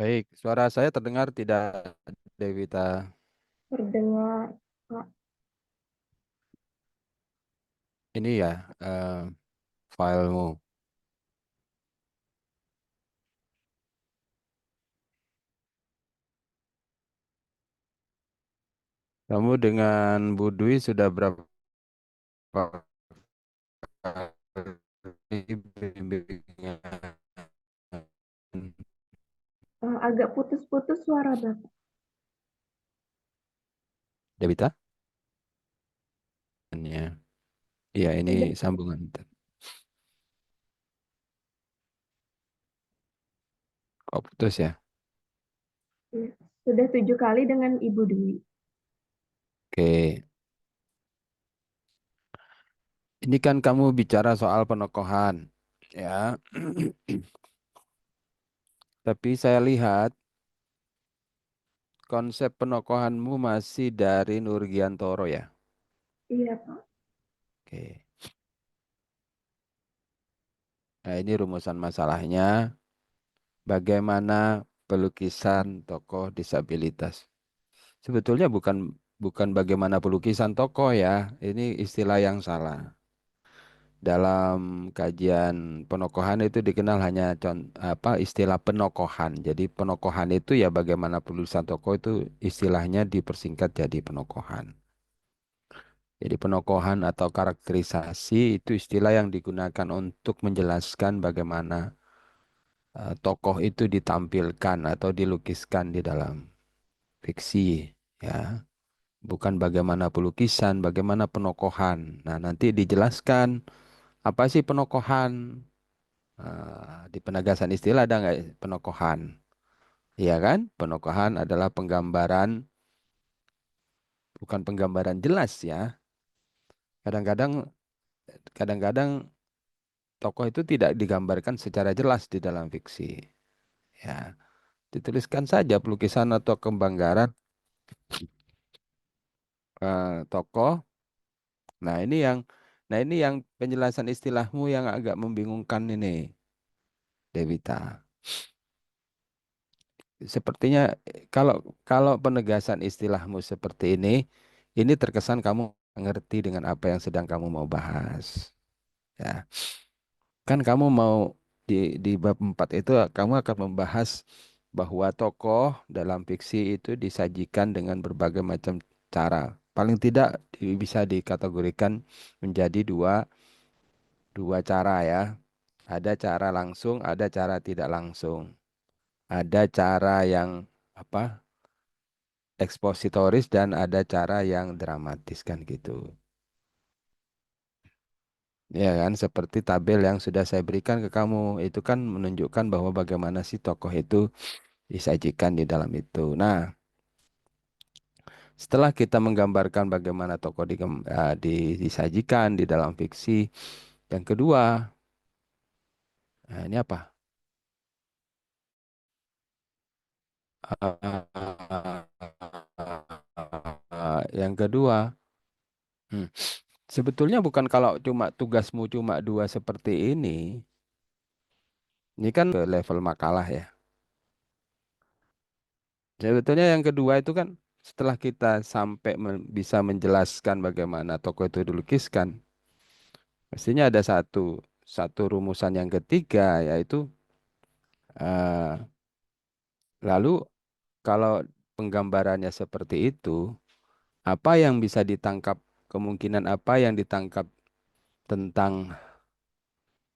Baik, suara saya terdengar tidak, Devita? Terdengar, Kak. Ini ya, filemu. Kamu dengan Bu Dwi sudah berapa kali bimbingan? Agak putus-putus suara Bapak. Devita? Ya, iya ini Sudah, sambungan. Kok putus ya? ya, sudah 7 kali dengan Ibu Dwi. Oke, ini kan kamu bicara soal penokohan, ya. Tapi saya lihat konsep penokohanmu masih dari Nurgiantoro ya. Iya, Pak. Oke. Nah, ini rumusan masalahnya. Bagaimana pelukisan tokoh disabilitas? Sebetulnya bukan bagaimana pelukisan tokoh ya. Ini istilah yang salah. Dalam kajian penokohan itu dikenal hanya istilah penokohan. Jadi penokohan itu ya bagaimana pelukisan tokoh itu istilahnya dipersingkat jadi penokohan. Jadi penokohan atau karakterisasi itu istilah yang digunakan untuk menjelaskan bagaimana tokoh itu ditampilkan atau dilukiskan di dalam fiksi, ya. Bukan bagaimana pelukisan, bagaimana penokohan. Nah, nanti dijelaskan apa sih penokohan. Di penegasan istilah ada nggak penokohan? Iya kan? Penokohan adalah penggambaran, bukan penggambaran jelas ya. Kadang-kadang, kadang-kadang tokoh itu tidak digambarkan secara jelas di dalam fiksi. Ya, dituliskan saja pelukisan atau penggambaran tokoh. Nah, ini yang penjelasan istilahmu yang agak membingungkan ini, Devita. Sepertinya kalau kalau penegasan istilahmu seperti ini terkesan kamu mengerti dengan apa yang sedang kamu mau bahas. Ya, kan kamu mau di bab 4 itu kamu akan membahas bahwa tokoh dalam fiksi itu disajikan dengan berbagai macam cara. Paling tidak bisa dikategorikan menjadi dua dua cara ya. Ada cara langsung, ada cara tidak langsung. Ada cara yang apa? Ekspositoris dan ada cara yang dramatis kan gitu. Ya kan, seperti tabel yang sudah saya berikan ke kamu, itu kan menunjukkan bahwa bagaimana sih tokoh itu disajikan di dalam itu. Nah, setelah kita menggambarkan bagaimana tokoh disajikan di dalam fiksi, yang kedua, nah ini apa? Yang kedua, hmm, sebetulnya bukan kalau cuma tugasmu cuma dua seperti ini kan ke level makalah ya. Sebetulnya yang kedua itu kan setelah kita sampai bisa menjelaskan bagaimana tokoh itu dilukiskan, mestinya ada satu satu rumusan yang ketiga yaitu eh, lalu kalau penggambarannya seperti itu, apa yang bisa ditangkap, kemungkinan apa yang ditangkap tentang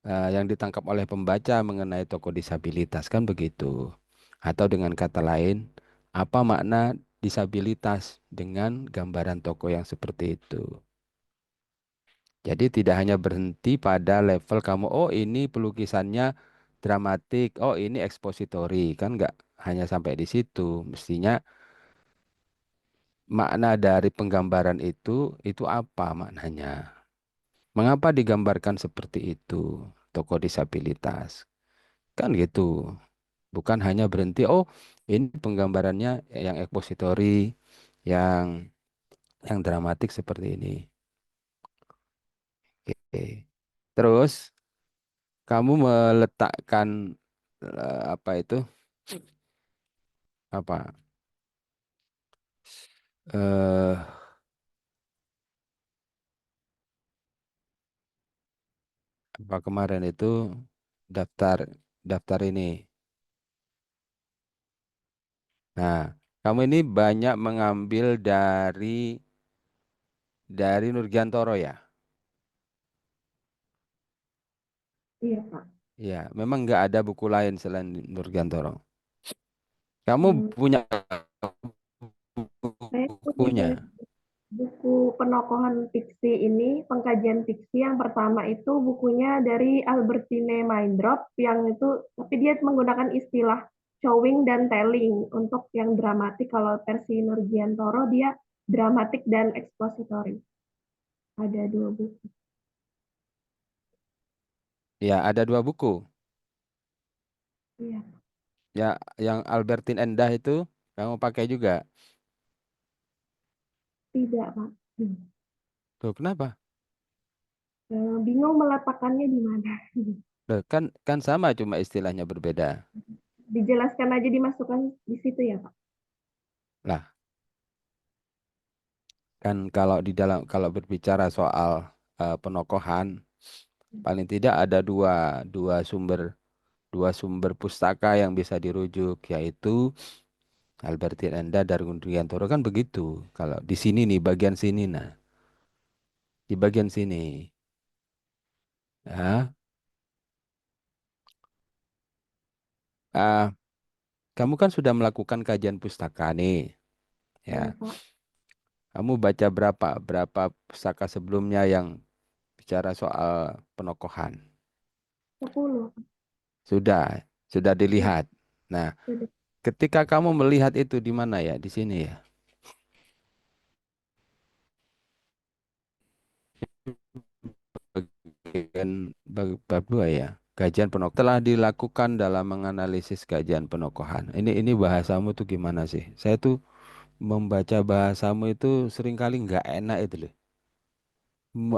yang ditangkap oleh pembaca mengenai tokoh disabilitas kan begitu. Atau dengan kata lain, apa makna disabilitas dengan gambaran tokoh yang seperti itu. Jadi tidak hanya berhenti pada level kamu, oh ini pelukisannya dramatik, oh ini ekspositori, kan nggak hanya sampai di situ. Mestinya makna dari penggambaran itu apa maknanya? Mengapa digambarkan seperti itu, tokoh disabilitas? Kan gitu. Bukan hanya berhenti, oh ini penggambarannya yang ekspositori, yang dramatik seperti ini. Oke. Terus kamu meletakkan apa itu? apa? Eh, apa kemarin itu daftar daftar ini. Nah, kamu ini banyak mengambil dari Nurgiantoro ya? Iya, Pak. Ya, memang nggak ada buku lain selain Nurgiantoro. Kamu Hmm, punya saya punya bukunya? buku penokohan fiksi ini, pengkajian fiksi yang pertama itu bukunya dari Albertine Maindrop yang itu, tapi dia menggunakan istilah showing dan telling untuk yang dramatik. Kalau versi Nurgiantoro dia dramatik dan expository. Ada dua buku. Ya, ada dua buku. Iya, Ya, yang Albertine Endah itu kamu pakai juga. tidak, Pak. Tuh, kenapa? Bingung meletakkannya di mana. Loh, kan sama cuma istilahnya berbeda. Dijelaskan aja dimasukkan di situ ya, Pak. Lah, kan kalau berbicara soal penokohan, paling tidak ada dua sumber pustaka yang bisa dirujuk, yaitu Albertine Endah dari Undriantoro kan begitu. Kalau di sini nih bagian sini, nah di bagian sini, ya, ah, kamu kan sudah melakukan kajian pustaka nih, ya. Iya, Pak. Kamu baca berapa pustaka sebelumnya yang bicara soal penokohan? 10. Sudah, sudah Iya, dilihat. Nah, sudah. ketika kamu melihat itu di mana ya? Di sini ya. Bagian bab 2 ya. Kajian penokohan telah dilakukan dalam menganalisis kajian penokohan. Ini bahasamu tuh gimana sih? Saya tuh membaca bahasamu itu seringkali nggak enak itu loh.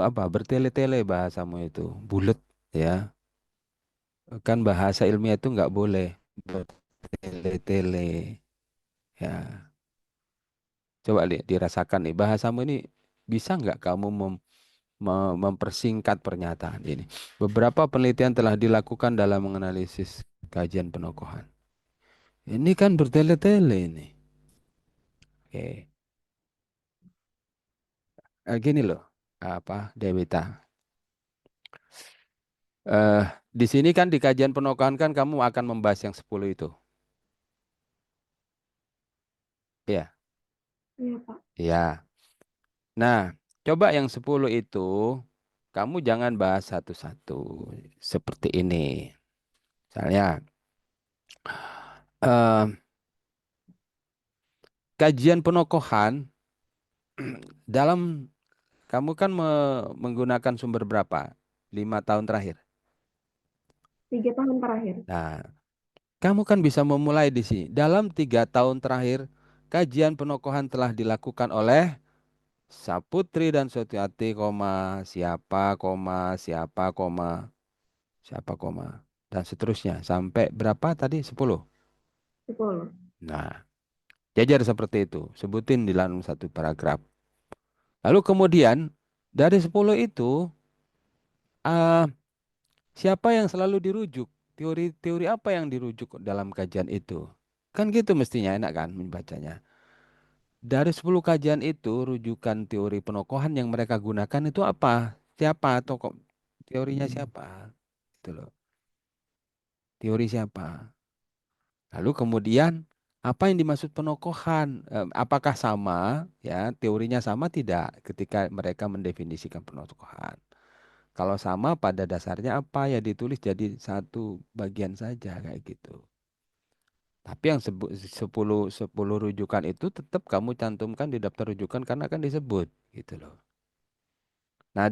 Apa bertele-tele bahasamu itu, bulat ya. Kan bahasa ilmiah itu nggak boleh bertele-tele. Ya, coba dirasakan nih bahasamu ini bisa nggak kamu mempersingkat pernyataan ini. Beberapa penelitian telah dilakukan dalam menganalisis kajian penokohan. Ini kan bertele-tele ini. Oke. Gini loh, apa Dewita? Eh, di sini kan di kajian penokohan kan kamu akan membahas yang 10 itu. Iya, Iya, Pak. iya. Nah, coba yang 10 itu kamu jangan bahas satu-satu seperti ini. Misalnya, eh, kajian penokohan dalam kamu kan menggunakan sumber berapa? 5 tahun terakhir. 3 tahun terakhir. Nah, kamu kan bisa memulai di sini. Dalam 3 tahun terakhir, kajian penokohan telah dilakukan oleh Saputri dan Sutiati, siapa, siapa, dan seterusnya. Sampai berapa tadi? 10. 10. Nah, jajar seperti itu. Sebutin di dalam satu paragraf. Lalu kemudian, dari 10 itu, ah, siapa yang selalu dirujuk? Teori-teori apa yang dirujuk dalam kajian itu? Kan gitu mestinya enak kan membacanya. Dari 10 kajian itu, rujukan teori penokohan yang mereka gunakan itu apa? Siapa? Tokoh teorinya siapa? Itu loh. Teori siapa? Lalu kemudian apa yang dimaksud penokohan? Apakah sama? Ya, teorinya sama tidak ketika mereka mendefinisikan penokohan? Kalau sama pada dasarnya apa ya ditulis jadi satu bagian saja kayak gitu. Tapi yang 10 rujukan itu tetap kamu cantumkan di daftar rujukan karena akan disebut gitu loh. Nah,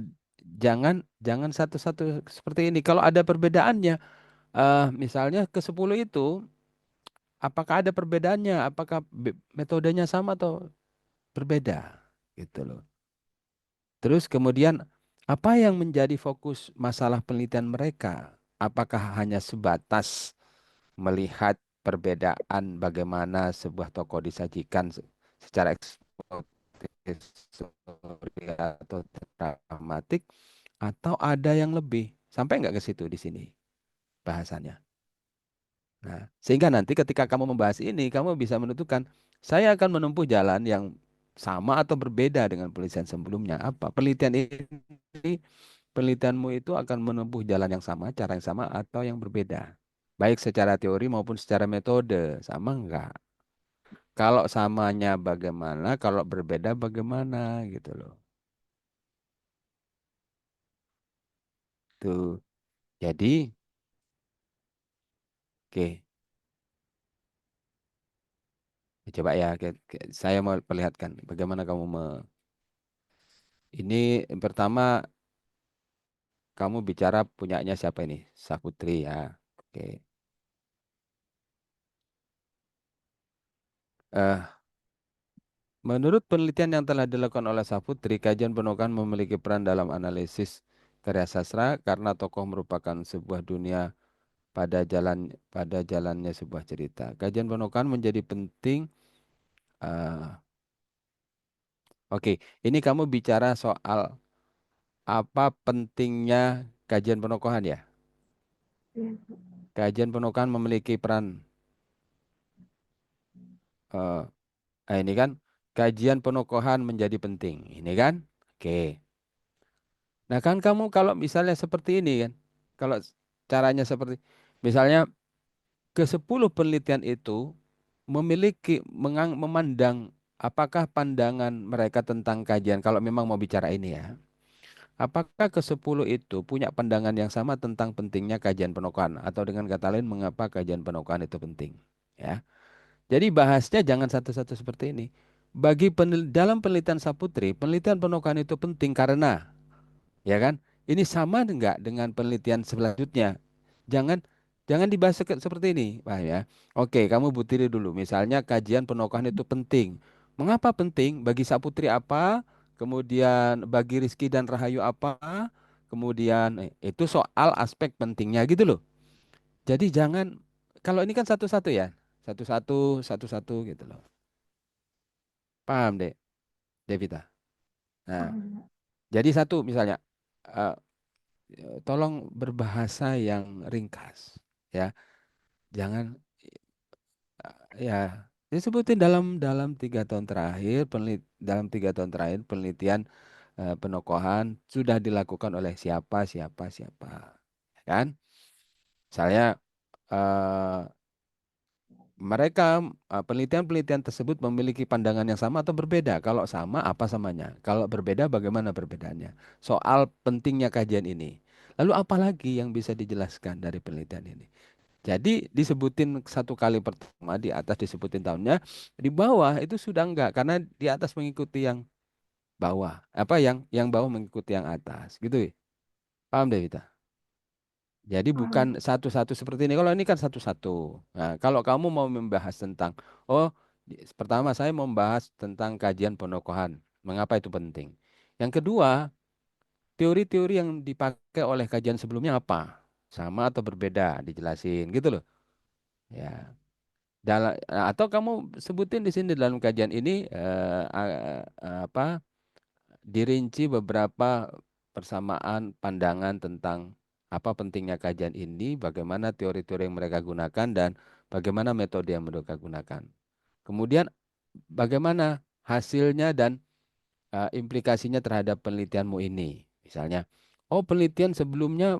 jangan jangan satu-satu seperti ini. Kalau ada perbedaannya, misalnya ke 10 itu, apakah ada perbedaannya? Apakah metodenya sama atau berbeda? Gitu loh. Terus kemudian apa yang menjadi fokus masalah penelitian mereka? Apakah hanya sebatas melihat perbedaan bagaimana sebuah tokoh disajikan secara ekspository atau dramatik, atau ada yang lebih. Sampai nggak ke situ di sini bahasannya. Nah, sehingga nanti ketika kamu membahas ini, kamu bisa menentukan, saya akan menempuh jalan yang sama atau berbeda dengan penelitian sebelumnya. Apa? Penelitianmu itu akan menempuh jalan yang sama, cara yang sama, atau yang berbeda. Baik secara teori maupun secara metode. Sama enggak? Kalau samanya bagaimana, kalau berbeda bagaimana gitu loh. Tuh. Jadi, oke. Coba ya, saya mau perlihatkan bagaimana kamu ini yang pertama kamu bicara punyanya siapa ini? Saputri ya. Oke. Eh, Menurut penelitian yang telah dilakukan oleh Saputri, kajian penokohan memiliki peran dalam analisis karya sastra karena tokoh merupakan sebuah dunia pada jalannya sebuah cerita. Kajian penokohan menjadi penting. eh, Oke, ini kamu bicara soal apa pentingnya kajian penokohan ya? Ya. Kajian penokohan memiliki peran. eh, ini kan kajian penokohan menjadi penting. Ini kan? Oke. Nah kan kamu kalau misalnya seperti ini kan, kalau caranya seperti, misalnya ke-10 penelitian itu memiliki memandang apakah pandangan mereka tentang kajian, kalau memang mau bicara ini ya, apakah ke-10 itu punya pandangan yang sama tentang pentingnya kajian penokohan, atau dengan kata lain mengapa kajian penokohan itu penting. Ya. Jadi bahasnya jangan satu-satu seperti ini. Dalam penelitian Saputri, penelitian penokohan itu penting karena, ya kan? Ini sama enggak dengan penelitian selanjutnya? Jangan jangan dibahas seperti ini, Pak ya. Oke, kamu butiri dulu. Misalnya kajian penokohan itu penting. Mengapa penting? Bagi Saputri apa? Kemudian bagi Rizky dan Rahayu apa? Kemudian itu soal aspek pentingnya gitu loh. Jadi jangan, kalau ini kan satu-satu ya. Satu-satu, satu-satu gitu loh. Paham deh, Devita. Nah, Paham. jadi satu misalnya, eh, tolong berbahasa yang ringkas, ya. Jangan, ya, disebutin dalam 3 tahun terakhir, dalam 3 tahun terakhir penelitian penokohan sudah dilakukan oleh siapa, siapa, siapa, ya kan? Misalnya eh, mereka penelitian-penelitian tersebut memiliki pandangan yang sama atau berbeda. Kalau sama, apa samanya? Kalau berbeda, bagaimana perbedaannya? Soal pentingnya kajian ini. Lalu apa lagi yang bisa dijelaskan dari penelitian ini? Jadi disebutin satu kali pertama di atas disebutin tahunnya, di bawah itu sudah enggak karena di atas mengikuti yang bawah. Apa yang bawah mengikuti yang atas, gitu ya. Paham deh kita? Jadi bukan Paham. satu-satu seperti ini. Kalau ini kan satu-satu. Nah, kalau kamu mau membahas tentang, oh, pertama saya mau membahas tentang kajian penokohan. Mengapa itu penting? Yang kedua, teori-teori yang dipakai oleh kajian sebelumnya apa? Sama atau berbeda? Dijelasin gitu loh. Ya. Atau kamu sebutin di sini dalam kajian ini apa dirinci beberapa persamaan pandangan tentang apa pentingnya kajian ini, bagaimana teori-teori yang mereka gunakan dan bagaimana metode yang mereka gunakan. Kemudian bagaimana hasilnya dan implikasinya terhadap penelitianmu ini. Misalnya, oh penelitian sebelumnya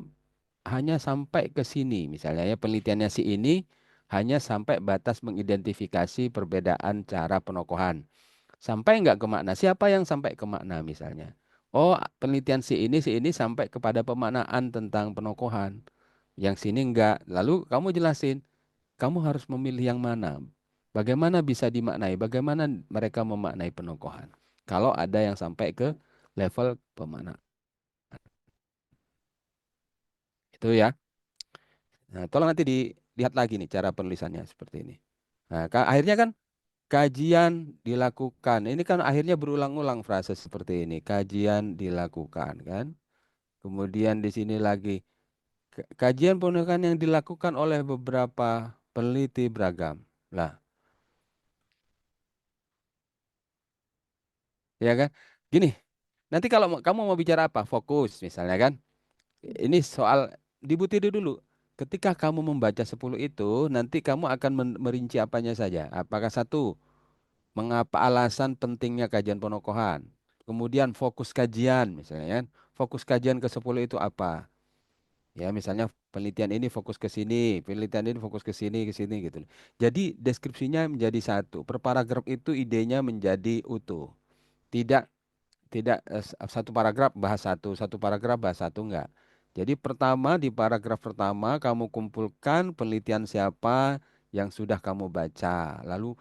hanya sampai ke sini, misalnya ya penelitiannya si ini hanya sampai batas mengidentifikasi perbedaan cara penokohan. Sampai nggak ke makna? Siapa yang sampai ke makna misalnya? Oh, penelitian si ini sampai kepada pemaknaan tentang penokohan. Yang sini enggak. Lalu kamu jelasin, kamu harus memilih yang mana. Bagaimana bisa dimaknai? Bagaimana mereka memaknai penokohan? Kalau ada yang sampai ke level pemaknaan. Itu ya. Nah, tolong nanti dilihat lagi nih cara penulisannya seperti ini. Nah, akhirnya kan kajian dilakukan. Ini kan akhirnya berulang-ulang frase seperti ini. Kajian dilakukan kan. Kemudian di sini lagi kajian penulisan yang dilakukan oleh beberapa. Peliti beragam. Lah, ya kan? Gini, nanti kalau kamu mau bicara apa? Fokus misalnya kan. Ini soal dibutiri dulu. Ketika kamu membaca 10 itu, nanti kamu akan merinci apanya saja. Apakah satu, mengapa alasan pentingnya kajian penokohan? Kemudian fokus kajian misalnya kan. Fokus kajian ke 10 itu apa? Ya, misalnya penelitian ini fokus ke sini, penelitian ini fokus ke sini gitu. Jadi deskripsinya menjadi satu. Per paragraf itu idenya menjadi utuh. Tidak tidak satu paragraf bahas satu, satu paragraf bahas satu enggak. Jadi pertama di paragraf pertama kamu kumpulkan penelitian siapa yang sudah kamu baca. Lalu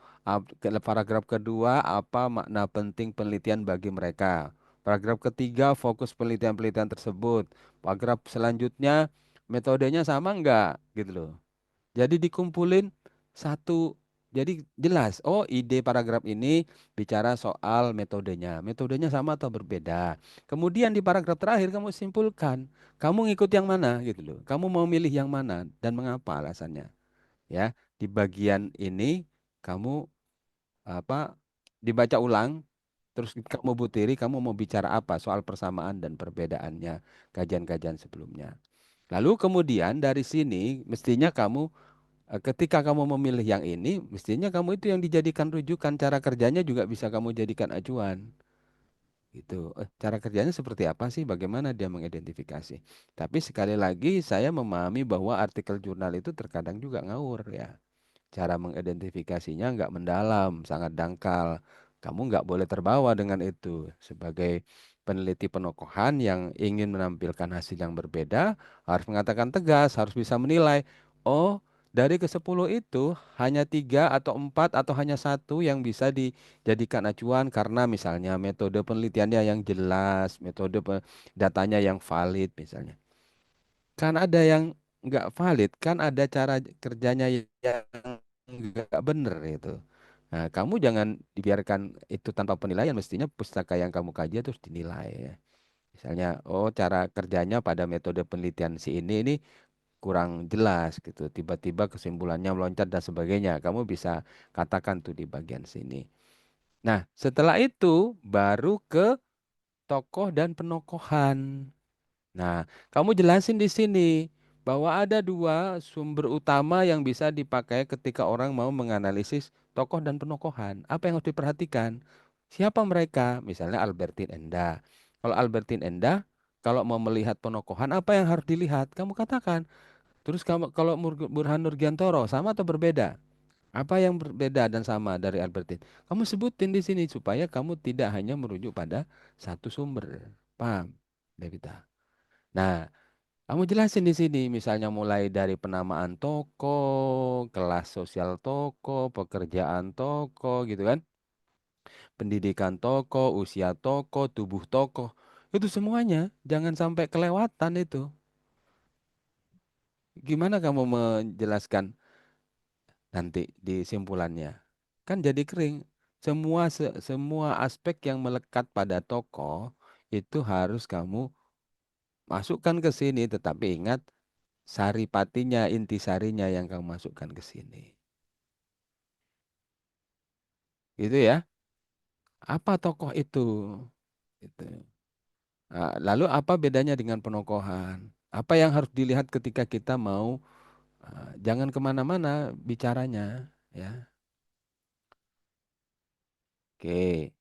paragraf kedua apa makna penting penelitian bagi mereka. Paragraf ketiga fokus penelitian-penelitian tersebut. Paragraf selanjutnya metodenya sama enggak gitu loh. Jadi dikumpulin satu. Jadi jelas, oh ide paragraf ini bicara soal metodenya. Metodenya sama atau berbeda. Kemudian di paragraf terakhir kamu simpulkan, kamu ngikut yang mana gitu loh. Kamu mau milih yang mana dan mengapa alasannya. Ya, di bagian ini kamu apa dibaca ulang, terus kamu butiri, kamu mau bicara apa soal persamaan dan perbedaannya kajian-kajian sebelumnya. Lalu kemudian dari sini mestinya kamu ketika kamu memilih yang ini, mestinya kamu itu yang dijadikan rujukan. Cara kerjanya juga bisa kamu jadikan acuan. Gitu. Cara kerjanya seperti apa sih? Bagaimana dia mengidentifikasi? Tapi sekali lagi saya memahami bahwa artikel jurnal itu terkadang juga ngawur ya. Cara mengidentifikasinya nggak mendalam, sangat dangkal. Kamu nggak boleh terbawa dengan itu. Sebagai peneliti penokohan yang ingin menampilkan hasil yang berbeda, harus mengatakan tegas, harus bisa menilai. Oh, dari ke-10 itu hanya tiga atau empat atau hanya satu yang bisa dijadikan acuan karena misalnya metode penelitiannya yang jelas, datanya yang valid misalnya. Kan ada yang nggak valid, kan ada cara kerjanya yang nggak bener itu. Nah, kamu jangan dibiarkan itu tanpa penilaian. Mestinya pustaka yang kamu kaji terus dinilai ya. Misalnya, oh cara kerjanya pada metode penelitian si ini kurang jelas gitu. Tiba-tiba kesimpulannya meloncat dan sebagainya. Kamu bisa katakan tuh di bagian sini. Nah, setelah itu baru ke tokoh dan penokohan. Nah, kamu jelasin di sini bahwa ada dua sumber utama yang bisa dipakai ketika orang mau menganalisis tokoh dan penokohan. Apa yang harus diperhatikan? Siapa mereka? Misalnya Albertin Enda. Kalau Albertin Enda, kalau mau melihat penokohan, apa yang harus dilihat? Kamu katakan. Terus kamu kalau Burhan Nurgiantoro sama atau berbeda? Apa yang berbeda dan sama dari Albertin? Kamu sebutin di sini supaya kamu tidak hanya merujuk pada satu sumber. Paham, Devita? Nah, kamu jelasin di sini, misalnya mulai dari penamaan toko, kelas sosial toko, pekerjaan toko, gitu kan? Pendidikan toko, usia toko, tubuh toko. Itu semuanya, jangan sampai kelewatan itu. Gimana kamu menjelaskan nanti di simpulannya? Kan jadi kering. Semua aspek yang melekat pada toko itu harus kamu masukkan ke sini, tetapi ingat saripatinya, intisarinya yang kamu masukkan ke sini. Gitu ya. Apa tokoh itu? Gitu. Nah, lalu apa bedanya dengan penokohan? Apa yang harus dilihat ketika kita mau jangan kemana-mana bicaranya, ya. Oke.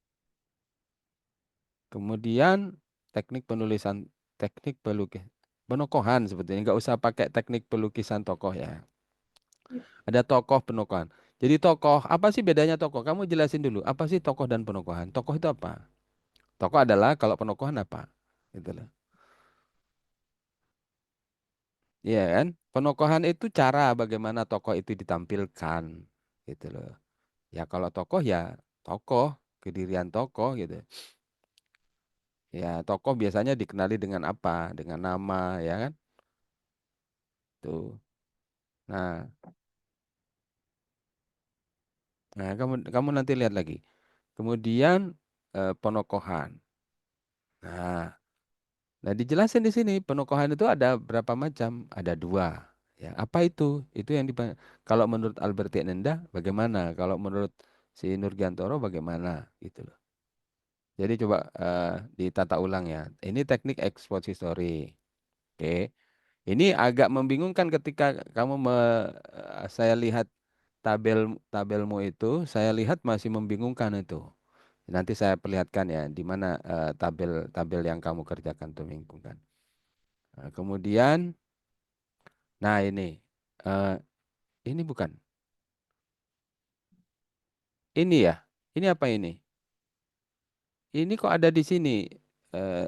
Kemudian teknik penulisan, teknik pelukis, penokohan sebetulnya nggak usah pakai teknik pelukisan tokoh ya. Ada tokoh penokohan. Jadi tokoh, apa sih bedanya tokoh? Kamu jelasin dulu, apa sih tokoh dan penokohan? Tokoh itu apa? Tokoh adalah kalau penokohan apa? Gitu loh. Iya kan? Penokohan itu cara bagaimana tokoh itu ditampilkan. Gitu loh. Ya kalau tokoh ya tokoh, kedirian tokoh gitu. Ya tokoh biasanya dikenali dengan apa? Dengan nama ya kan? Tuh. Nah, kamu nanti lihat lagi. Kemudian penokohan. Nah, nah dijelasin di sini penokohan itu ada berapa macam? Ada dua. Ya, apa itu? Itu yang kalau menurut Alberti Nenda bagaimana? Kalau menurut si Nurgiantoro bagaimana? Gitu loh. Jadi coba ditata ulang ya. Ini teknik expository. Oke. Ini agak membingungkan ketika saya lihat tabel tabelmu itu, saya lihat masih membingungkan itu. Nanti saya perlihatkan ya di mana tabel-tabel yang kamu kerjakan itu membingungkan. Nah, kemudian, nah eh, ini bukan, ini ya, ini apa ini? Ini kok ada di sini? Eh,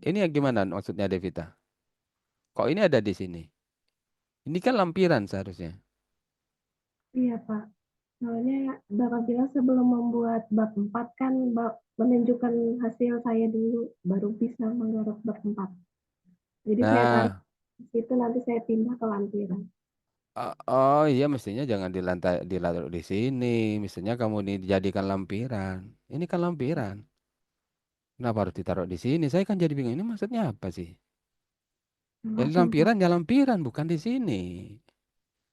ini yang gimana maksudnya Devita? Kok ini ada di sini? Ini kan lampiran seharusnya. Iya, Pak. Soalnya Bapak bilang sebelum membuat bab 4 kan menunjukkan hasil saya dulu, baru bisa menggarap bab 4. Jadi saya tarik Nah, di situ, nanti saya pindah ke lampiran. oh iya mestinya jangan dilaruh di sini. Mestinya kamu ini dijadikan lampiran. Ini kan lampiran. Kenapa harus ditaruh di sini? Saya kan jadi bingung. Ini maksudnya apa sih? Jadi Maafin, Pak. lampiran ya lampiran, bukan di sini.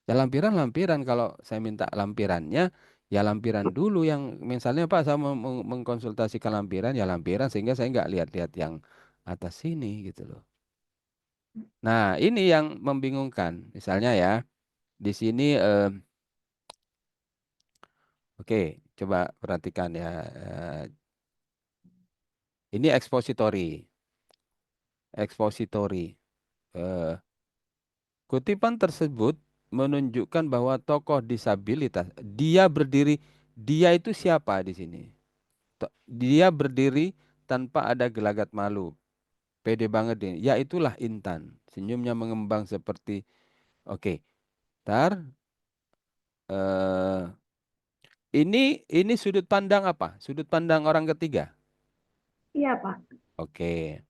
Ya lampiran lampiran. Kalau saya minta lampirannya, ya lampiran dulu yang misalnya Pak saya mau mengkonsultasikan lampiran, ya lampiran sehingga saya nggak lihat-lihat yang atas sini gitu loh. Nah ini yang membingungkan. Misalnya ya di sini, oke, coba perhatikan ya. Ini expository, expository. Eh, Kutipan tersebut menunjukkan bahwa tokoh disabilitas, dia itu siapa di sini? Dia berdiri tanpa ada gelagat malu. Pede banget ini. Ya itulah Intan. Senyumnya mengembang seperti, oke, tar, eh, ini sudut pandang apa? Sudut pandang orang ketiga. Iya, Pak. Oke.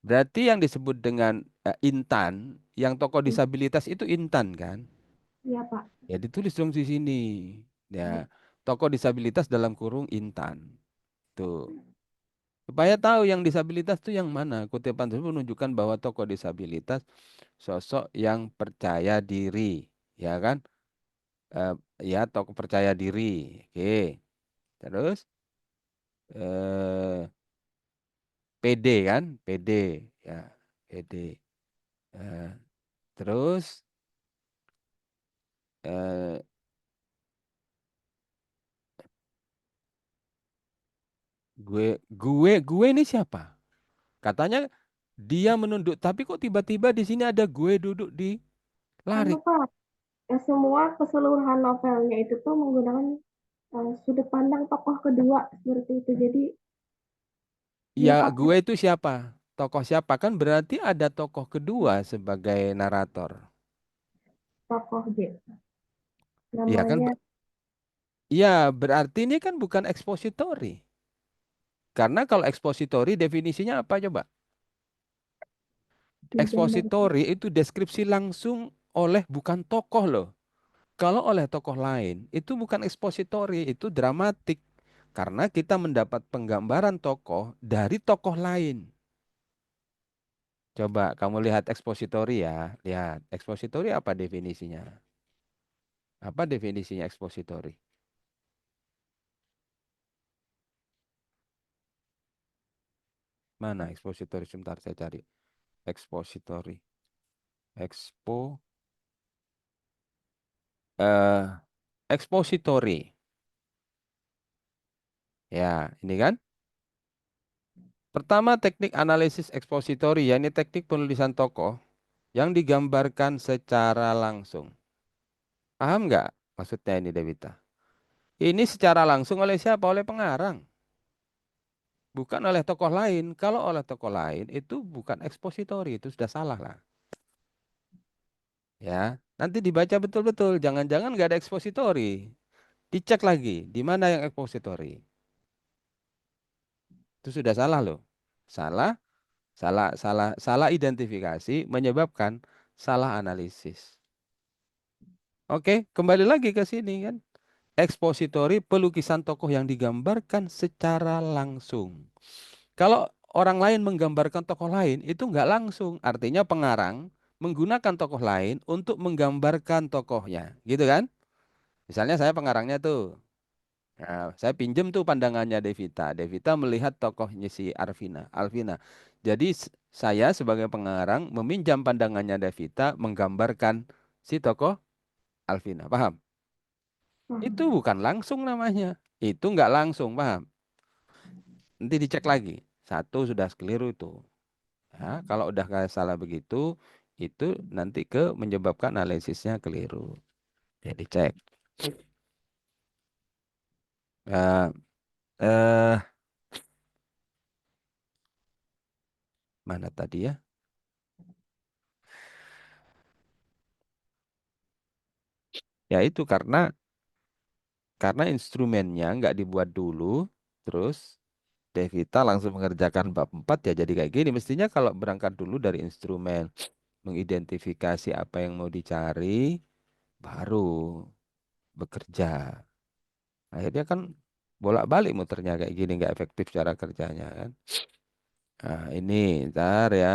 Berarti yang disebut dengan Intan, yang tokoh disabilitas itu Intan kan? Iya, Pak. Ya ditulis dong di sini. Ya, tokoh disabilitas dalam kurung Intan. Tuh. Supaya tahu yang disabilitas itu yang mana. Kutipan tersebut menunjukkan bahwa tokoh disabilitas sosok yang percaya diri, ya kan? Eh, ya, tokoh percaya diri. Oke. Terus PD kan? PD, ya, PD. Eh, terus eh, gue ini siapa? Katanya dia menunduk, tapi kok tiba-tiba di sini ada gue duduk di Anu, larik. Pak. Semua keseluruhan novelnya itu tuh menggunakan sudut pandang tokoh kedua seperti itu. Jadi Ya, dia pakai gue itu siapa? Tokoh siapa? Kan berarti ada tokoh kedua sebagai narator. tokoh J. Iya kan? Namanya Iya, berarti ini kan bukan ekspositori. Karena kalau ekspositori definisinya apa coba? digambarkan Ekspositori itu deskripsi langsung oleh bukan tokoh loh. Kalau oleh tokoh lain, itu bukan ekspositori, itu dramatik. Karena kita mendapat penggambaran tokoh dari tokoh lain. Coba kamu lihat ekspositori ya. Lihat, ekspositori apa definisinya? Apa definisinya ekspositori? Mana ekspositori? Sebentar saya cari. Ekspositori. Expo. eh Ekspositori. Ya, ini kan. Pertama, teknik analisis ekspositori, yakni teknik penulisan tokoh yang digambarkan secara langsung. Paham nggak maksudnya ini, Devita? Ini secara langsung oleh siapa? Oleh pengarang. Bukan oleh tokoh lain. Kalau oleh tokoh lain, itu bukan ekspositori. Itu sudah salah lah. Ya, nanti dibaca betul-betul. Jangan-jangan nggak ada ekspositori. Dicek lagi, di mana yang ekspositori. Itu sudah salah loh. Salah, salah identifikasi menyebabkan salah analisis. Oke, kembali lagi ke sini kan. Ekspositori pelukisan tokoh yang digambarkan secara langsung. Kalau orang lain menggambarkan tokoh lain itu nggak langsung. Artinya pengarang menggunakan tokoh lain untuk menggambarkan tokohnya, gitu kan? Misalnya saya pengarangnya tuh. Nah, saya pinjem tuh pandangannya Devita. Devita melihat tokohnya si Alvina. Jadi saya sebagai pengarang meminjam pandangannya Devita menggambarkan si tokoh Alvina. Paham? Itu Paham. bukan langsung namanya. Itu nggak langsung, paham? Nanti dicek lagi. Satu sudah keliru itu. Ya, kalau udah kayak salah begitu, itu nanti ke menyebabkan analisisnya keliru. Jadi cek. Eh, eh, mana tadi ya? Ya itu karena instrumennya nggak dibuat dulu, terus Devita langsung mengerjakan bab 4 ya jadi kayak gini. Mestinya kalau berangkat dulu dari instrumen, mengidentifikasi apa yang mau dicari, baru bekerja. Akhirnya kan bolak-balik muternya kayak gini nggak efektif cara kerjanya kan. Nah ini ntar ya,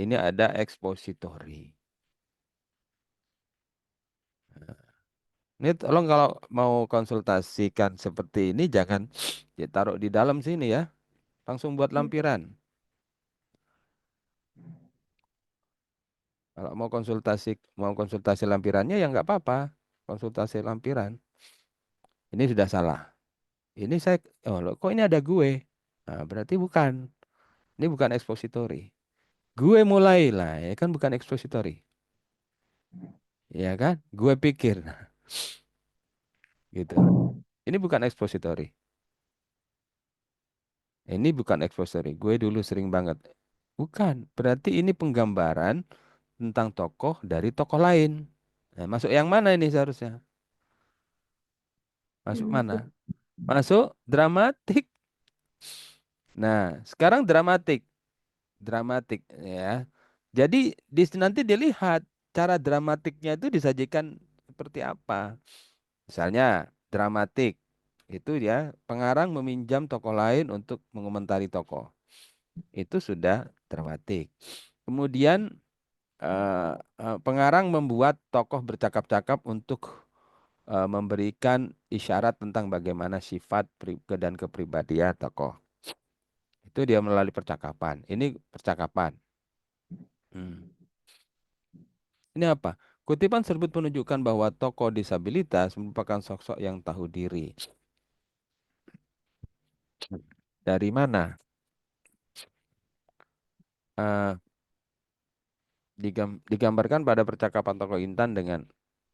ini ada expository. Ini tolong kalau mau konsultasikan seperti ini jangan ditaruh di dalam sini ya, langsung buat lampiran. Kalau mau konsultasi lampirannya ya nggak apa-apa, konsultasi lampiran. Ini sudah salah. Ini saya, oh loh, kok ini ada gue? Nah, berarti bukan. Ini bukan expository. Gue mulailah, ya kan bukan expository. Ya kan? Gue pikir, nah, gitu. Ini bukan expository. Ini bukan expository. Gue dulu sering banget. Bukan. Berarti ini penggambaran tentang tokoh dari tokoh lain. Nah, masuk yang mana ini seharusnya? Masuk mana? Masuk. Masuk dramatik. Nah, sekarang dramatik. Dramatik ya. Jadi nanti dilihat cara dramatiknya itu disajikan seperti apa. Misalnya dramatik itu ya pengarang meminjam tokoh lain untuk mengomentari tokoh. Itu sudah dramatik. Kemudian pengarang membuat tokoh bercakap-cakap untuk memberikan isyarat tentang bagaimana sifat dan kepribadian tokoh. Itu dia melalui percakapan. Ini percakapan. Hmm. Ini apa? Kutipan tersebut menunjukkan bahwa tokoh disabilitas merupakan sosok yang tahu diri. Dari mana? Eh, digambarkan pada percakapan tokoh Intan dengan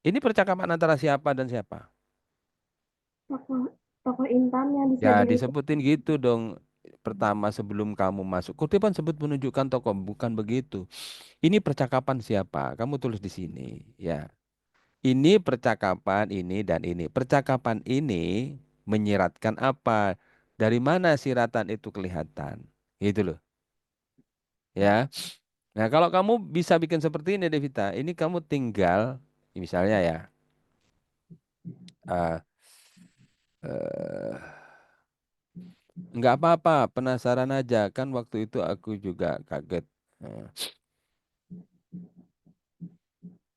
ini percakapan antara siapa dan siapa? Tokoh tokoh Intan yang Ya, disabilitas. disebutin gitu dong. Pertama sebelum kamu masuk. Kutipan sebut menunjukkan tokoh, bukan begitu. Ini percakapan siapa? Kamu tulis di sini. Ya, ini percakapan ini dan ini. Percakapan ini menyiratkan apa? Dari mana siratan itu kelihatan? Gitu loh. Ya. Nah, kalau kamu bisa bikin seperti ini, Devita, ini kamu tinggal, misalnya ya, eh eh, nggak apa-apa, penasaran aja. Kan waktu itu aku juga kaget. Eh,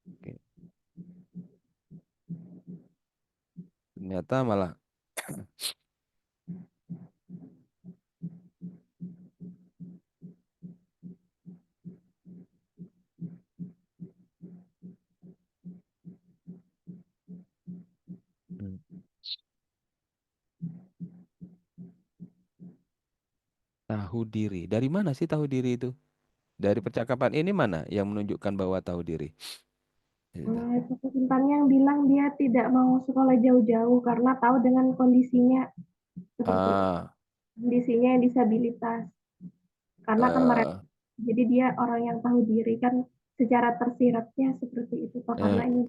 oke. Ternyata malah hmm, tahu diri. Dari mana sih tahu diri itu? Dari percakapan ini mana yang menunjukkan bahwa tahu diri? Gitu. Tokoh Intan yang bilang dia tidak mau sekolah jauh-jauh karena tahu dengan kondisinya seperti Ah, kondisinya yang disabilitas. Karena kan mereka, eh, jadi dia orang yang tahu diri kan secara tersiratnya seperti itu. Toh karena eh, ini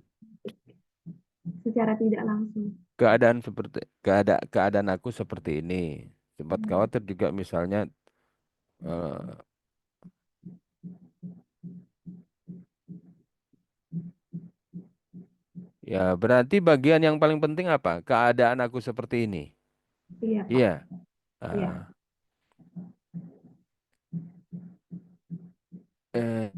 secara tidak langsung. keadaan aku seperti ini. Sempat khawatir juga misalnya eh, ya berarti bagian yang paling penting apa? Keadaan aku seperti ini. Iya Pak, Iya. iya. Ah, eh,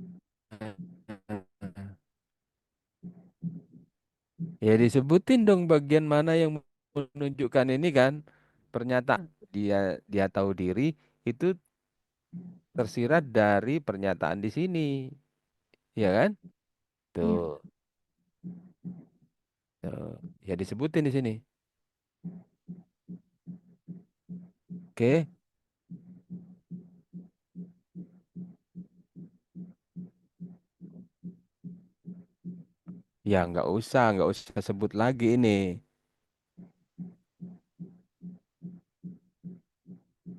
Ya disebutin dong bagian mana yang menunjukkan ini kan. Pernyataan dia dia tahu diri itu tersirat dari pernyataan di sini, ya kan? Iya, Tuh, tuh. Ya disebutin di sini. Oke, ya nggak usah sebut lagi ini.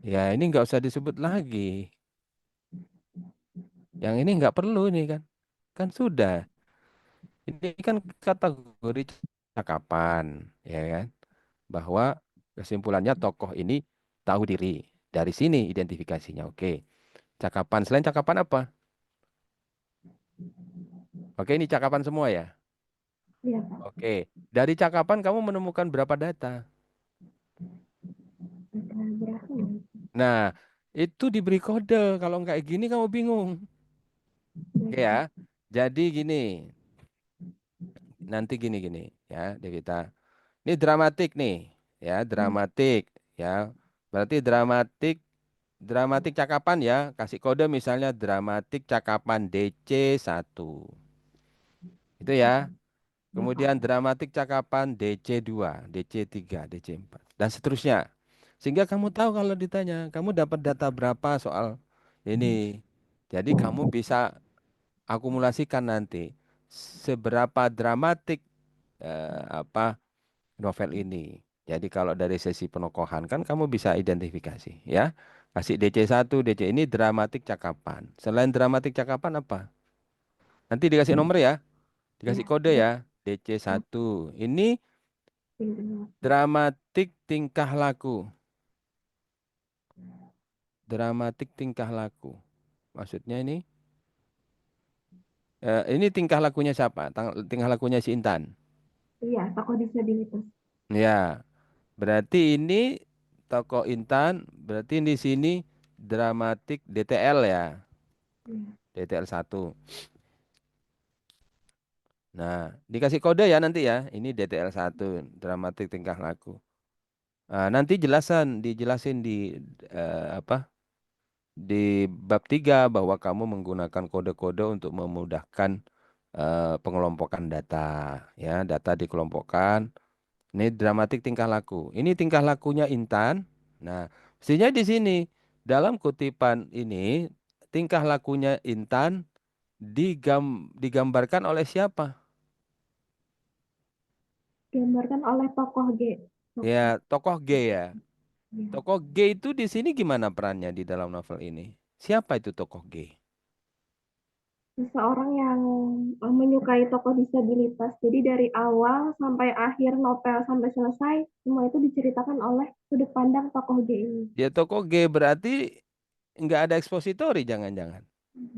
Ya ini nggak usah disebut lagi. Yang ini nggak perlu ini kan, kan sudah. Ini kan kategori cakapan, ya kan? Bahwa kesimpulannya tokoh ini tahu diri. Dari sini identifikasinya. Oke. Cakapan. Selain cakapan apa? Oke, ini cakapan semua ya. iya Pak. Oke. Dari cakapan kamu menemukan berapa data? Ada berapa ya? Nah, itu diberi kode. Kalau nggak gini kamu bingung. Oke Iya, ya. Jadi gini. Nanti gini ya, Devita. Ini dramatik nih. Ya, iya, dramatik. Ya. Berarti dramatik. Dramatik cakapan ya. Kasih kode misalnya dramatik cakapan DC1. Itu ya. iya Pak. Kemudian dramatik cakapan DC2, DC3, DC4, dan seterusnya. Sehingga kamu tahu kalau ditanya, kamu dapat data berapa soal ini. Jadi kamu bisa akumulasikan nanti seberapa dramatik apa novel ini. Jadi kalau dari sesi penokohan kan kamu bisa identifikasi ya. Kasih DC1, DC ini dramatik cakapan. Selain dramatik cakapan apa? Nanti dikasih nomor ya, Iya, dikasih kode iya. ya. DC1. Ini Iya, dramatik tingkah laku. Dramatik tingkah laku. Maksudnya ini tingkah lakunya siapa? Tingkah lakunya si Intan. iya, tokoh disabilitas. Ya, berarti ini tokoh Intan, berarti di sini dramatik DTL ya. Iya, DTL 1. Nah, dikasih kode ya nanti ya. Ini DTL 1, dramatik tingkah laku. Nah, nanti dijelasin di apa? Di bab 3 bahwa kamu menggunakan kode-kode untuk memudahkan pengelompokan data. Ya, data dikelompokkan. Ini dramatik tingkah laku. Ini tingkah lakunya Intan. Nah, mestinya di sini dalam kutipan ini tingkah lakunya Intan digambarkan oleh siapa? digambarkan oleh tokoh G. Ya, Tokoh. tokoh G ya. Iya. Tokoh G itu di sini gimana perannya di dalam novel ini? Siapa itu tokoh G? Seseorang yang menyukai tokoh disabilitas. Jadi dari awal sampai akhir novel sampai selesai, semua itu diceritakan oleh sudut pandang tokoh G ini. Dia tokoh G berarti nggak ada ekspositori jangan-jangan.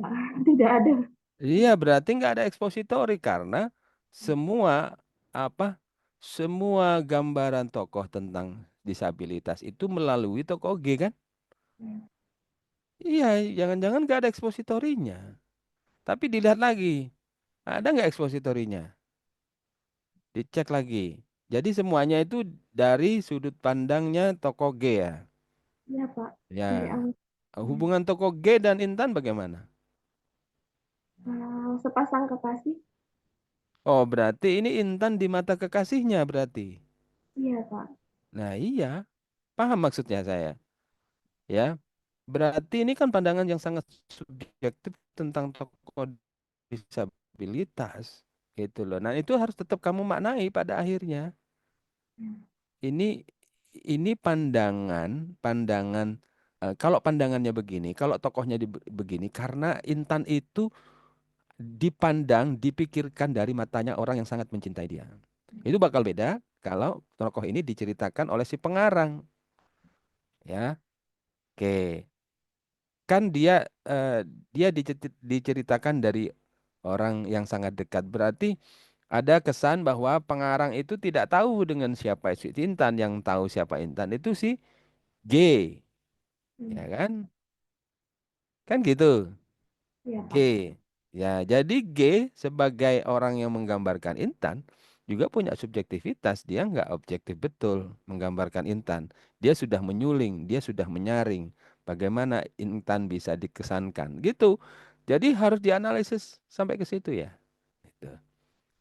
Nah, tidak ada. Iya, berarti nggak ada ekspositori karena semua apa semua gambaran tokoh tentang disabilitas itu melalui tokoh G kan? Iya, jangan-jangan nggak ada ekspositorinya. Tapi dilihat lagi, ada nggak ekspositorinya? Dicek lagi. Jadi semuanya itu dari sudut pandangnya tokoh G ya. Iya, Pak. Ya, Dari awal. hubungan tokoh G dan Intan bagaimana? Sepasang kekasih. Oh, berarti ini Intan di mata kekasihnya berarti. Iya, Pak. Nah, iya, paham maksudnya saya. Ya, berarti ini kan pandangan yang sangat subjektif tentang tokoh disabilitas, gitu loh. Nah, itu harus tetap kamu maknai pada akhirnya. Ini ini pandangan kalau pandangannya begini, kalau tokohnya begini, karena Intan itu dipandang, dipikirkan dari matanya orang yang sangat mencintai dia. Itu bakal beda kalau tokoh ini diceritakan oleh si pengarang, ya. Oke. Kan dia diceritakan dari orang yang sangat dekat. Berarti ada kesan bahwa pengarang itu tidak tahu dengan siapa si Intan, yang tahu siapa Intan itu si G, ya Hmm. kan? Kan gitu. Iya, G. Pak. Ya, jadi G sebagai orang yang menggambarkan Intan, juga punya subjektivitas. Dia nggak objektif betul menggambarkan Intan. Dia sudah menyuling, dia sudah menyaring. Bagaimana Intan bisa dikesankan, gitu. Jadi harus dianalisis sampai ke situ ya. Gitu.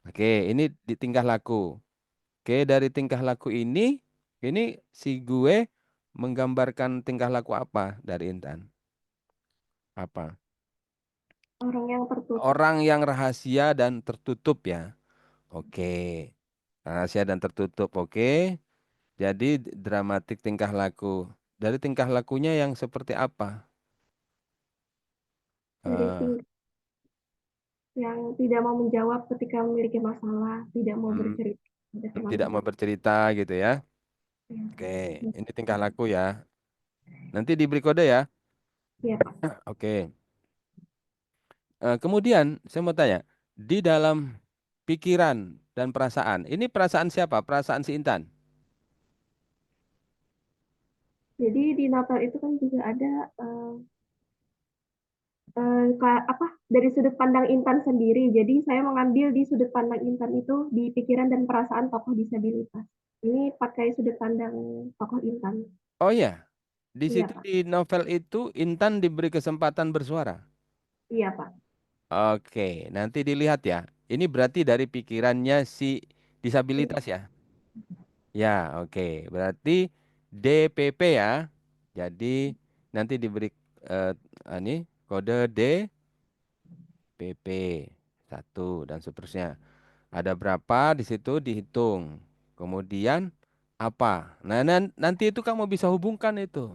Oke, ini di tingkah laku. Oke, dari tingkah laku ini si gue menggambarkan tingkah laku apa dari Intan? Apa? Orang yang tertutup. Orang yang rahasia dan tertutup ya. Oke. Rahasia dan tertutup. Oke. Jadi dramatik tingkah laku. Dari tingkah lakunya yang seperti apa? Dari Eh, tingkat yang tidak mau menjawab ketika memiliki masalah, tidak mau hmm, bercerita pada teman tidak mau terdekat. bercerita gitu ya. Ya, Oke. Ini tingkah laku ya. Nanti diberi kode ya. ya Pak. Oke. Kemudian saya mau tanya. Di dalam pikiran dan perasaan. Ini perasaan siapa? Perasaan si Intan. Jadi di novel itu kan juga ada apa dari sudut pandang Intan sendiri. Jadi saya mengambil di sudut pandang Intan itu di pikiran dan perasaan tokoh disabilitas. Ini pakai sudut pandang tokoh Intan. Oh ya. Di Iya situ Pak. di novel itu Intan diberi kesempatan bersuara. Iya Pak. Oke, nanti dilihat ya. Ini berarti dari pikirannya si Iya. disabilitas ya. Ya, oke. Berarti DPP ya. Jadi nanti diberi eh, ini kode DPP satu dan seterusnya. Ada berapa di situ dihitung. Kemudian apa? Nah, nanti itu kamu bisa hubungkan itu.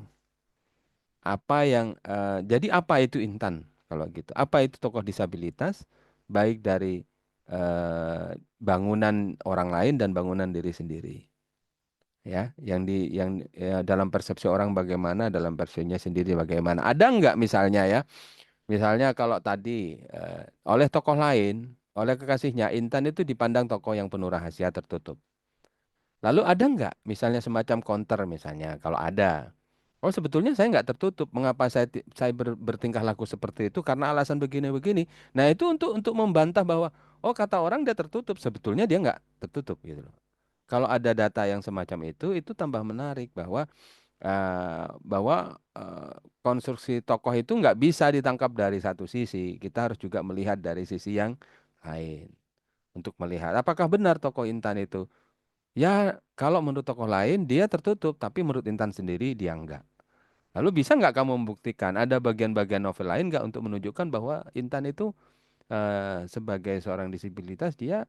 Apa yang jadi apa itu Intan kalau gitu? Apa itu tokoh disabilitas baik dari eh, bangunan orang lain dan bangunan diri sendiri ya yang dalam persepsi orang bagaimana dalam persepsinya sendiri bagaimana ada nggak misalnya ya misalnya kalau tadi oleh tokoh lain oleh kekasihnya Intan itu dipandang tokoh yang penuh rahasia tertutup lalu ada nggak misalnya semacam counter misalnya kalau ada. Oh, sebetulnya saya nggak tertutup. Mengapa saya bertingkah laku seperti itu? Karena alasan begini-begini. Nah, itu untuk membantah bahwa oh kata orang dia tertutup. Sebetulnya dia nggak tertutup gitu loh. Kalau ada data yang semacam itu tambah menarik bahwa konstruksi tokoh itu nggak bisa ditangkap dari satu sisi. Kita harus juga melihat dari sisi yang lain untuk melihat apakah benar tokoh Intan itu. Ya, kalau menurut tokoh lain dia tertutup, tapi menurut Intan sendiri dia enggak. Lalu bisa nggak kamu membuktikan ada bagian-bagian novel lain nggak untuk menunjukkan bahwa Intan itu sebagai seorang disabilitas dia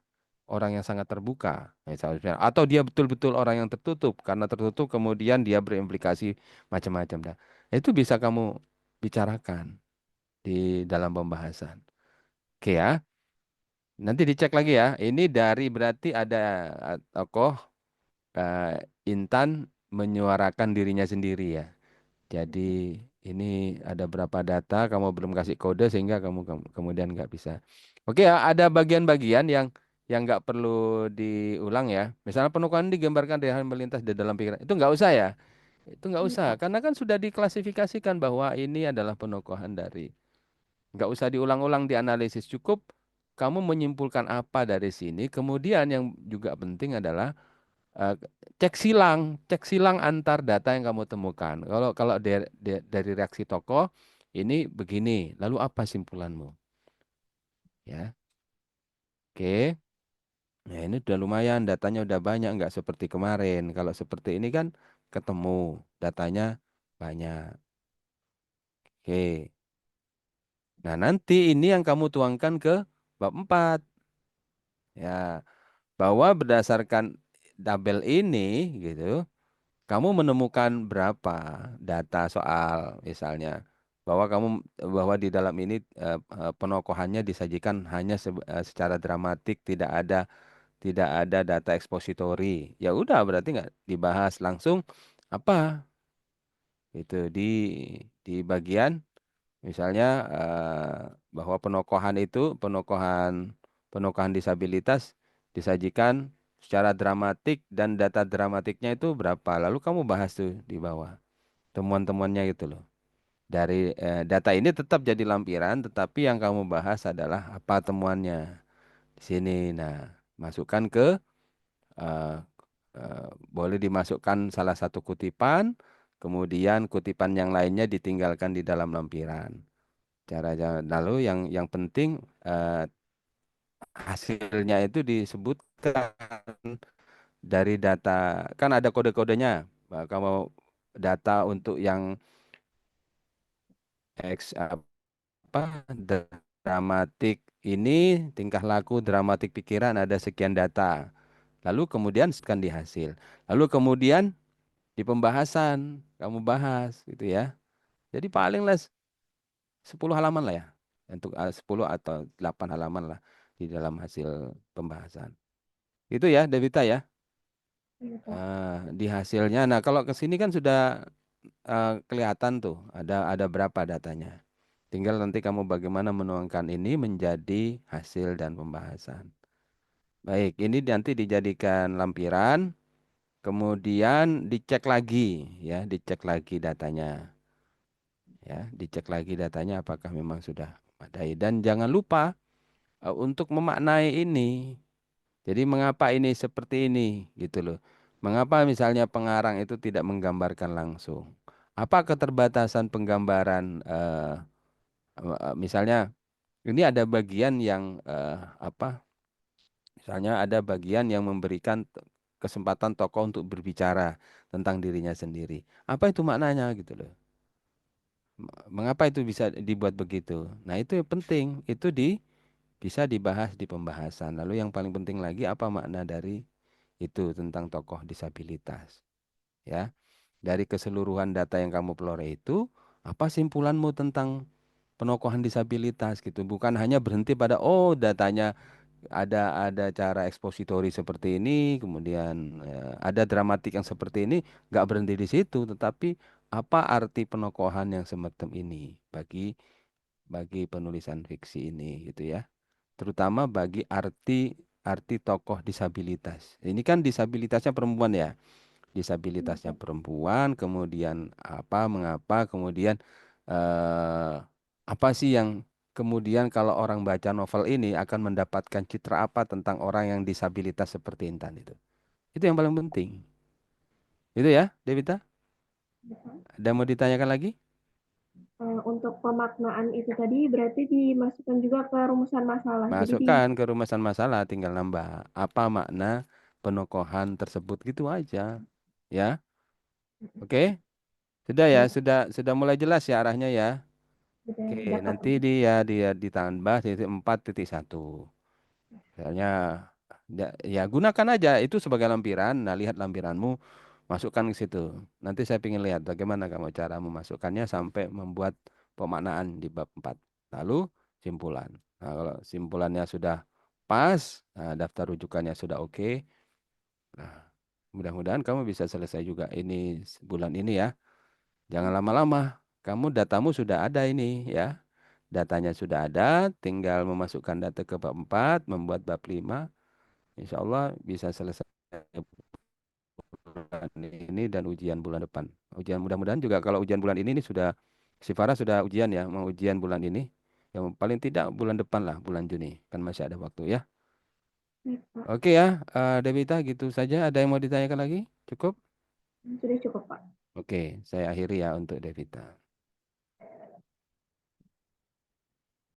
orang yang sangat terbuka, misalnya, atau dia betul-betul orang yang tertutup karena tertutup kemudian dia berimplikasi macam-macam. Nah, itu bisa kamu bicarakan di dalam pembahasan. Oke ya, nanti dicek lagi ya. Ini dari berarti ada tokoh Intan menyuarakan dirinya sendiri ya. Jadi ini ada berapa data kamu belum kasih kode sehingga kemudian nggak bisa. Oke ya, ada bagian-bagian yang nggak perlu diulang ya. Misalnya penukaran digambarkan dari hal melintas di dalam pikiran. Itu nggak usah ya. Itu nggak usah karena kan sudah diklasifikasikan bahwa ini adalah penokohan dari. Nggak usah diulang-ulang dianalisis. Cukup kamu menyimpulkan apa dari sini. Kemudian yang juga penting adalah eh, cek silang antar data yang kamu temukan. Kalau kalau dari reaksi tokoh ini begini, lalu apa simpulanmu? Ya, oke. Nah ini udah lumayan, datanya udah banyak, nggak seperti kemarin. Kalau seperti ini kan ketemu datanya banyak. Oke. Nah nanti ini yang kamu tuangkan ke bab 4. Ya, bahwa berdasarkan tabel ini gitu. Kamu menemukan berapa data soal misalnya bahwa bahwa di dalam ini penokohannya disajikan hanya secara dramatik tidak ada data ekspositori. Ya udah berarti nggak dibahas langsung apa itu di bagian misalnya bahwa penokohan penokohan disabilitas disajikan secara dramatik dan data dramatiknya itu berapa. Lalu kamu bahas tuh di bawah temuan-temuannya gitu loh. Dari data ini tetap jadi lampiran, tetapi yang kamu bahas adalah apa temuannya di sini. Nah, masukkan ke eh, boleh dimasukkan salah satu kutipan, kemudian kutipan yang lainnya ditinggalkan di dalam lampiran. Lalu yang penting eh, hasilnya itu disebutkan dari data, kan ada kode-kodenya. Kalau data untuk yang X apa dramatik ini, tingkah laku dramatik pikiran, ada sekian data. Lalu kemudian sekan di hasil. Lalu kemudian di pembahasan kamu bahas gitu ya. Jadi paling lah 10 halaman lah ya. Untuk 10 atau 8 halaman lah di dalam hasil pembahasan. Itu ya, Devita ya. Iya, Pak. Di hasilnya. Nah, kalau ke sini kan sudah kelihatan tuh ada berapa datanya. Tinggal nanti kamu bagaimana menuangkan ini menjadi hasil dan pembahasan. Baik, ini nanti dijadikan lampiran, kemudian dicek lagi ya, dicek lagi datanya. Ya, dicek lagi datanya apakah memang sudah memadai. Dan jangan lupa untuk memaknai ini. Jadi mengapa ini seperti ini gitu loh. Mengapa misalnya pengarang itu tidak menggambarkan langsung? Apa keterbatasan penggambaran misalnya ini ada bagian yang apa? Misalnya ada bagian yang memberikan kesempatan tokoh untuk berbicara tentang dirinya sendiri. Apa itu maknanya gitu loh. Mengapa itu bisa dibuat begitu? Nah, itu yang penting. Itu bisa dibahas di pembahasan. Lalu yang paling penting lagi apa makna dari itu tentang tokoh disabilitas, ya. Dari keseluruhan data yang kamu peroleh itu, apa simpulanmu tentang penokohan disabilitas gitu. Bukan hanya berhenti pada oh datanya ada cara ekspositori seperti ini, kemudian ada dramatik yang seperti ini, nggak berhenti di situ, tetapi apa arti penokohan yang semacam ini bagi bagi penulisan fiksi ini gitu ya. Terutama bagi arti arti tokoh disabilitas. Ini kan disabilitasnya perempuan ya, Iya, disabilitasnya Pak. perempuan, kemudian apa, mengapa, kemudian eh, apa sih yang kemudian kalau orang baca novel ini akan mendapatkan citra apa tentang orang yang disabilitas seperti Intan itu. Itu yang paling penting. Itu ya, Devita. Iya, Pak. Ada mau ditanyakan lagi? Untuk pemaknaan itu tadi berarti dimasukkan juga ke rumusan masalah. Jadi di Masukkan ke rumusan masalah, tinggal nambah apa makna penokohan tersebut gitu aja. Ya, oke. Sudah ya, Iya, Pak. sudah mulai jelas ya arahnya ya. Sudah Oke, dapat. nanti dia ditambah titik 4.1. Misalnya ya gunakan aja itu sebagai lampiran. Nah, lihat lampiranmu, masukkan ke situ. Nanti saya ingin lihat bagaimana kamu cara memasukkannya sampai membuat pemaknaan di bab 4. Lalu simpulan. Nah, kalau simpulannya sudah pas, nah, daftar rujukannya sudah oke. Nah, mudah-mudahan kamu bisa selesai juga ini bulan ini ya. Jangan Iya, Pak. lama-lama. Kamu datamu sudah ada ini ya. Datanya sudah ada, tinggal memasukkan data ke bab 4, membuat bab 5. Insya Allah bisa selesai bulan ini dan ujian bulan depan. Ujian mudah-mudahan juga kalau ujian bulan ini sudah, si Farah sudah ujian ya, mau ujian bulan ini. Yang paling tidak bulan depan lah, bulan Juni. Kan masih ada waktu ya. Baik, Pak. Oke ya, Devita gitu saja. Ada yang mau ditanyakan lagi? Cukup? Sudah cukup, Pak. Oke, saya akhiri ya untuk Devita.